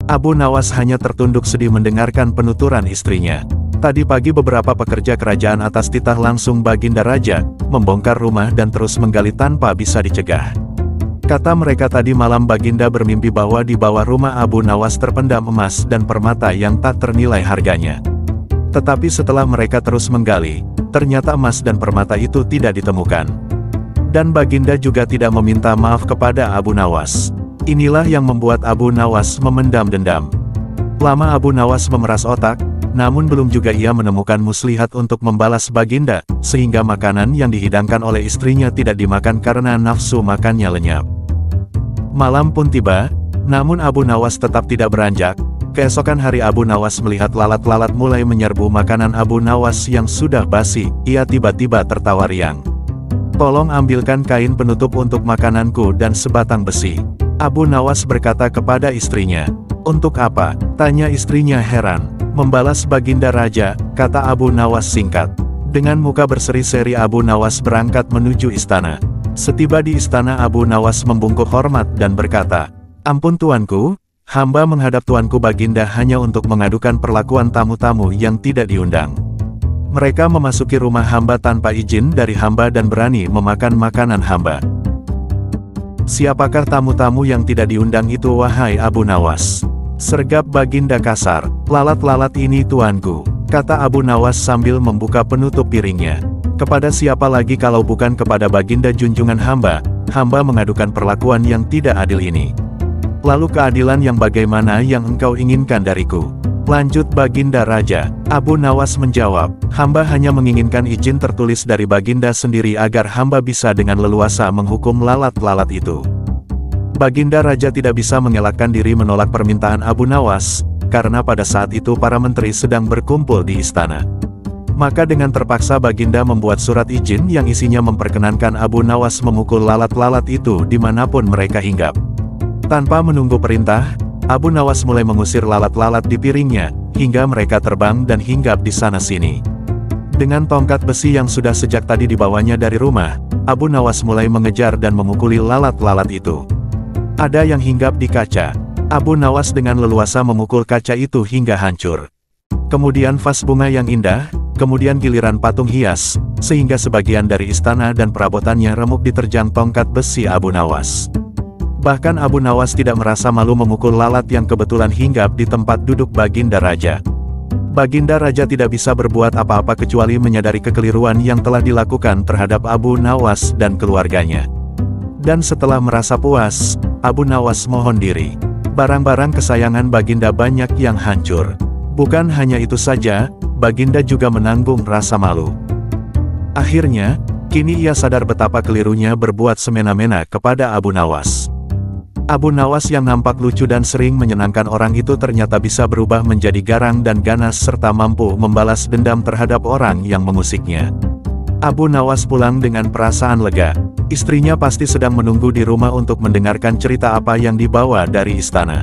Abu Nawas hanya tertunduk sedih mendengarkan penuturan istrinya. Tadi pagi beberapa pekerja kerajaan atas titah langsung Baginda Raja, membongkar rumah dan terus menggali tanpa bisa dicegah. Kata mereka tadi malam Baginda bermimpi bahwa di bawah rumah Abu Nawas terpendam emas dan permata yang tak ternilai harganya. Tetapi setelah mereka terus menggali, ternyata emas dan permata itu tidak ditemukan. Dan Baginda juga tidak meminta maaf kepada Abu Nawas. Inilah yang membuat Abu Nawas memendam dendam. Lama Abu Nawas memeras otak, namun belum juga ia menemukan muslihat untuk membalas Baginda, sehingga makanan yang dihidangkan oleh istrinya tidak dimakan karena nafsu makannya lenyap. Malam pun tiba, namun Abu Nawas tetap tidak beranjak. Keesokan hari Abu Nawas melihat lalat-lalat mulai menyerbu makanan Abu Nawas yang sudah basi, ia tiba-tiba tertawa riang. "Tolong ambilkan kain penutup untuk makananku dan sebatang besi." Abu Nawas berkata kepada istrinya. "Untuk apa?" tanya istrinya heran. "Membalas Baginda Raja," kata Abu Nawas singkat. Dengan muka berseri-seri Abu Nawas berangkat menuju istana. Setiba di istana Abu Nawas membungkuk hormat dan berkata, "Ampun tuanku, hamba menghadap tuanku Baginda hanya untuk mengadukan perlakuan tamu-tamu yang tidak diundang. Mereka memasuki rumah hamba tanpa izin dari hamba dan berani memakan makanan hamba." "Siapakah tamu-tamu yang tidak diundang itu wahai Abu Nawas?" sergap Baginda kasar. "Lalat-lalat ini tuanku," kata Abu Nawas sambil membuka penutup piringnya. "Kepada siapa lagi kalau bukan kepada Baginda junjungan hamba, hamba mengadukan perlakuan yang tidak adil ini. Lalu keadilan yang bagaimana yang engkau inginkan dariku?" lanjut Baginda Raja. Abu Nawas menjawab, "Hamba hanya menginginkan izin tertulis dari Baginda sendiri agar hamba bisa dengan leluasa menghukum lalat-lalat itu." Baginda Raja tidak bisa mengelakkan diri menolak permintaan Abu Nawas, karena pada saat itu para menteri sedang berkumpul di istana. Maka dengan terpaksa Baginda membuat surat izin yang isinya memperkenankan Abu Nawas memukul lalat-lalat itu dimanapun mereka hinggap. Tanpa menunggu perintah, Abu Nawas mulai mengusir lalat-lalat di piringnya, hingga mereka terbang dan hinggap di sana-sini. Dengan tongkat besi yang sudah sejak tadi dibawanya dari rumah, Abu Nawas mulai mengejar dan memukuli lalat-lalat itu. Ada yang hinggap di kaca. Abu Nawas dengan leluasa memukul kaca itu hingga hancur. Kemudian vas bunga yang indah, kemudian giliran patung hias, sehingga sebagian dari istana dan perabotannya remuk diterjang tongkat besi Abu Nawas. Bahkan Abu Nawas tidak merasa malu memukul lalat yang kebetulan hinggap di tempat duduk Baginda Raja. Baginda Raja tidak bisa berbuat apa-apa kecuali menyadari kekeliruan yang telah dilakukan terhadap Abu Nawas dan keluarganya. Dan setelah merasa puas, Abu Nawas mohon diri. Barang-barang kesayangan Baginda banyak yang hancur. Bukan hanya itu saja, Baginda juga menanggung rasa malu. Akhirnya, kini ia sadar betapa kelirunya berbuat semena-mena kepada Abu Nawas. Abu Nawas yang nampak lucu dan sering menyenangkan orang itu ternyata bisa berubah menjadi garang dan ganas serta mampu membalas dendam terhadap orang yang mengusiknya. Abu Nawas pulang dengan perasaan lega. Istrinya pasti sedang menunggu di rumah untuk mendengarkan cerita apa yang dibawa dari istana.